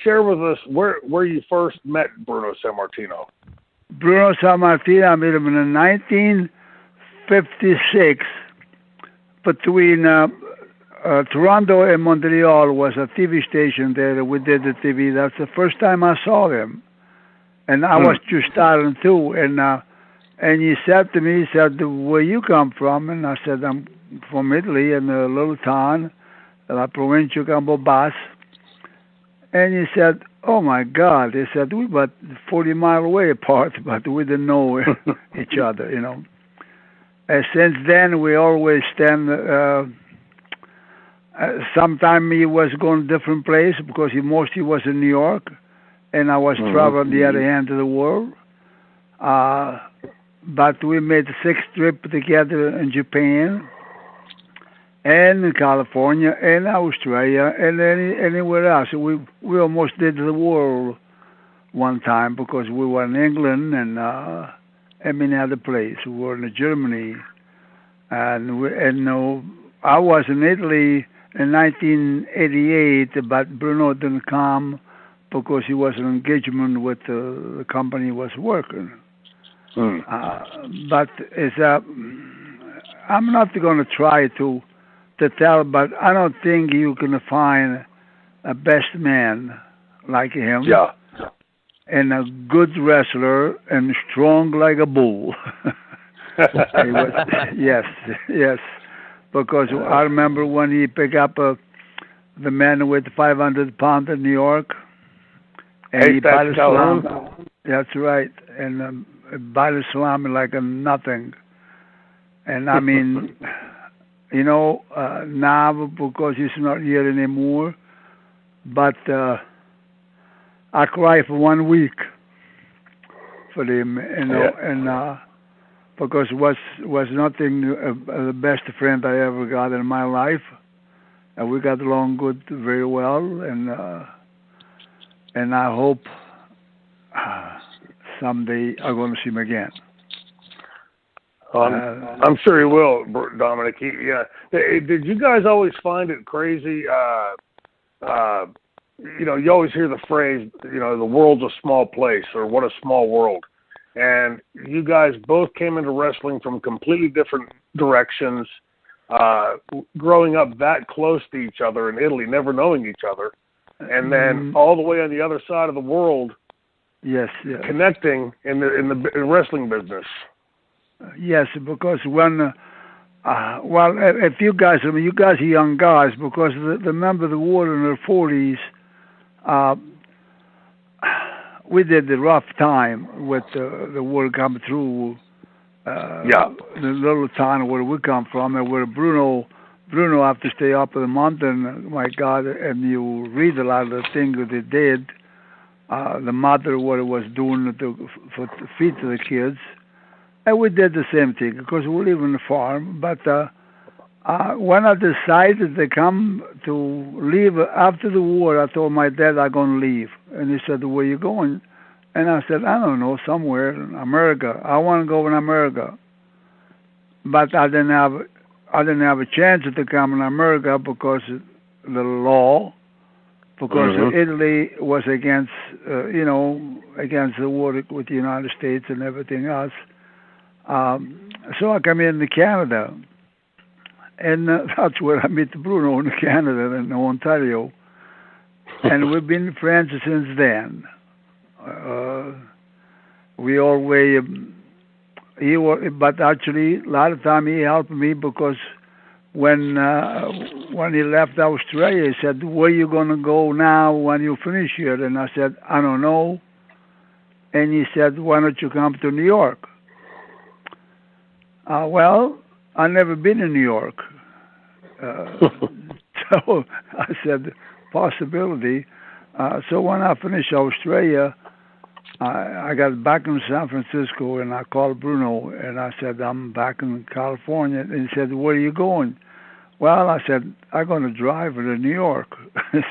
share with us where you first met Bruno Sammartino. Bruno Sammartino, I met him in 1956 between Toronto and Montreal was a TV station there. We did the TV. That's the first time I saw him. And I was just starting too. And he said to me, he said, where you come from? And I said, I'm from Italy in a little town, La Provincia Campo Bas. And he said, oh my God. He said, we're about 40 miles away apart, but we didn't know each other, you know. And since then, we always stand. Sometime he was going to different place because he mostly was in New York, and I was traveling the other end of the world. But we made a 6 trip together in Japan, and in California, and Australia, and anywhere else. We almost did the world one time because we were in England and many other places. We were in Germany, and I was in Italy in 1988, but Bruno didn't come because he was an engagement with the company he was working. But I'm not going to try to tell, but I don't think you can find a best man like him. Yeah. And a good wrestler and strong like a bull. He was, yes. Because I remember when he picked up the man with 500 pounds in New York, and he body slammed. That's right, and body slammed like a nothing. And I mean, you know, now because he's not here anymore, but I cried for 1 week for him, you know, and because was nothing the best friend I ever got in my life, and we got along good, very well, and I hope someday I'm going to see him again. I'm sure he will, Dominic. Did you guys always find it crazy? You know, you always hear the phrase, you know, the world's a small place, or what a small world. And you guys both came into wrestling from completely different directions, growing up that close to each other in Italy, never knowing each other, and then all the way on the other side of the world, connecting in the wrestling business. Yes, because when, if you guys are young guys, because remember the war in the 40s, we did the rough time with the war coming through. The little town where we come from, and where Bruno have to stay up in the mountain. My God, and you read a lot of the things that they did. The mother, what it was doing for to feed to the kids, and we did the same thing because we live on the farm. But when I decided to come to leave after the war, I told my dad I'm going to leave, and he said, "Where you going?" And I said, "I don't know, somewhere in America. I want to go in America." But I didn't have a chance to come in America because of the law, because Italy was against against the war with the United States and everything else. So I come into Canada, and that's where I met Bruno in Canada, in Ontario, and we've been friends since then. We always, but actually, a lot of time he helped me because when he left Australia, he said, "Where you gonna go now when you finish here?" And I said, "I don't know." And he said, "Why don't you come to New York?" Well, I've never been in New York. So I said, possibility. So when I finished Australia, I got back in San Francisco, and I called Bruno, and I said, I'm back in California. And he said, where are you going? Well, I said, I'm going to drive to New York. Is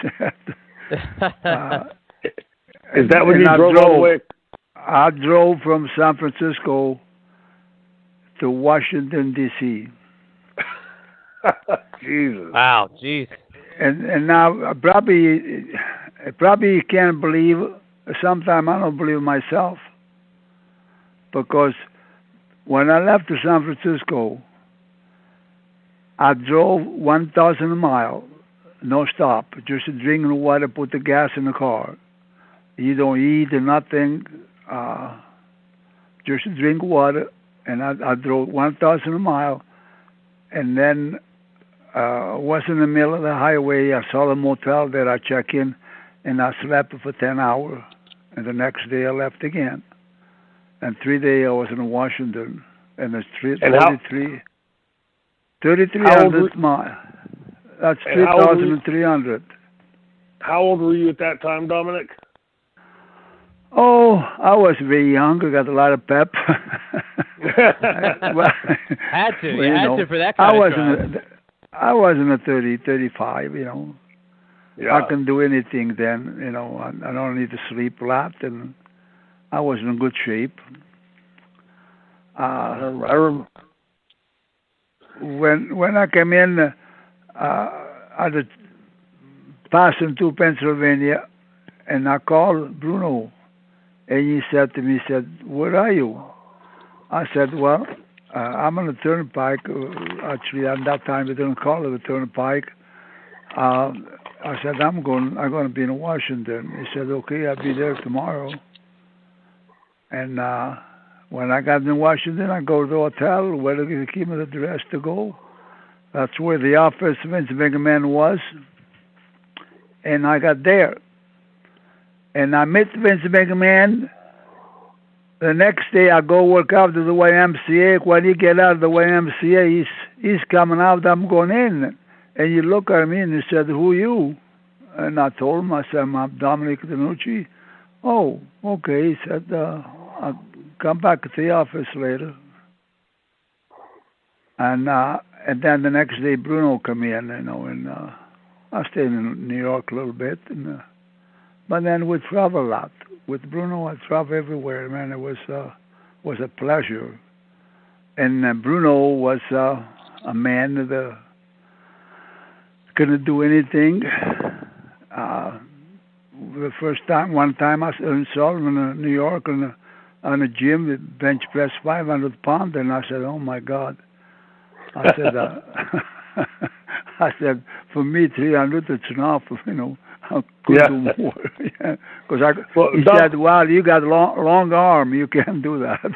that when you drove all the way? I drove from San Francisco to Washington, D.C. Jesus. Wow, jeez. And now probably probably you can't believe. Sometimes I don't believe myself because when I left to San Francisco, I drove 1,000 miles, no stop, just drinking water, put the gas in the car. You don't eat or nothing, just drink water. And I drove 1,000 miles, and then was in the middle of the highway. I saw a motel that I checked in, and I slept for 10 hours. And the next day I left again. And 3 days I was in Washington, and it's 3,300 miles. That's 3,300. How old were you at that time, Dominic? Oh, I was very young. I got a lot of pep. Well, had to. You had to for that kind of drive. I wasn't a 30, 35, you know. Yeah. I can do anything then, you know. I don't need to sleep a lot, and I was in good shape. When I came in, I was passing through Pennsylvania, and I called Bruno, and he said to me, "Where are you?" I said, "Well, I'm on the turnpike." Actually, at that time, we didn't call it a turnpike. I said, I'm going to be in Washington. He said, okay, I'll be there tomorrow. And when I got in Washington, I go to the hotel where they give me the address to go. That's where the office of Vince McMahon was. And I got there. And I met Vince McMahon. The next day, I go work out to the YMCA. When he get out of the YMCA, he's coming out. I'm going in. And he looked at me and he said, who are you? And I told him, I said, I'm Dominic Denucci. Oh, okay. He said, I'll come back to the office later. And then the next day, Bruno come in, you know, and I stayed in New York a little bit. But then we travel a lot. With Bruno, I travel everywhere, man. It was a pleasure. And Bruno was a man that couldn't do anything. The first time, one time I saw him in New York on a gym, bench press 500 pounds, and I said, oh my God. I said, for me, 300, it's enough, you know. I could do more. Yeah. Because he said, well, you got long arm, you can't do that.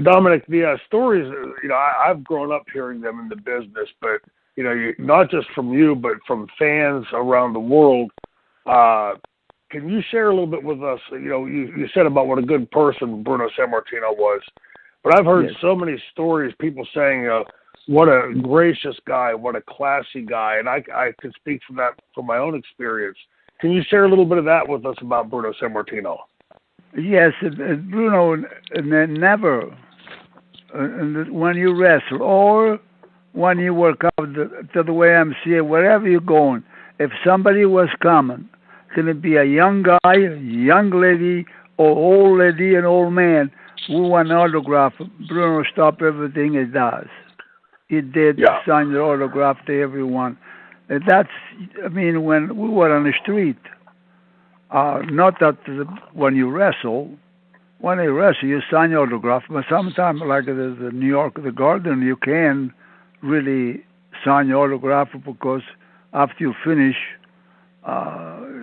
Dominic, the stories, you know, I've grown up hearing them in the business, but, you know, not just from you, but from fans around the world. Can you share a little bit with us? You know, you said about what a good person Bruno Sammartino was, but I've heard so many stories, people saying, what a gracious guy, what a classy guy, and I can speak from that from my own experience. Can you share a little bit of that with us about Bruno Sammartino? Yes, Bruno never, when you wrestle or when you work out to the YMCA, wherever you're going, if somebody was coming, can it be a young guy, a young lady, or old lady, an old man who want an autograph, Bruno stop everything he does. He did sign the autograph to everyone. And that's, I mean, when we were on the street, not that when you wrestle, when you wrestle, you sign your autograph, but sometimes, like the New York, the Garden, you can really sign your autograph because after you finish,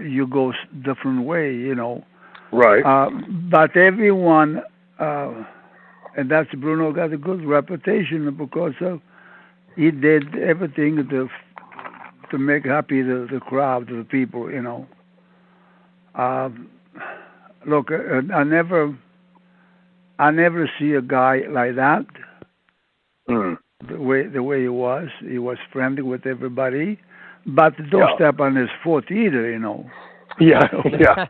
you go different way, you know. Right. But everyone, and that's Bruno got a good reputation because he did everything to make happy the crowd, the people, you know. Look, I never see a guy like that. The way he was friendly with everybody, but don't step on his foot either, you know. Yeah, yeah.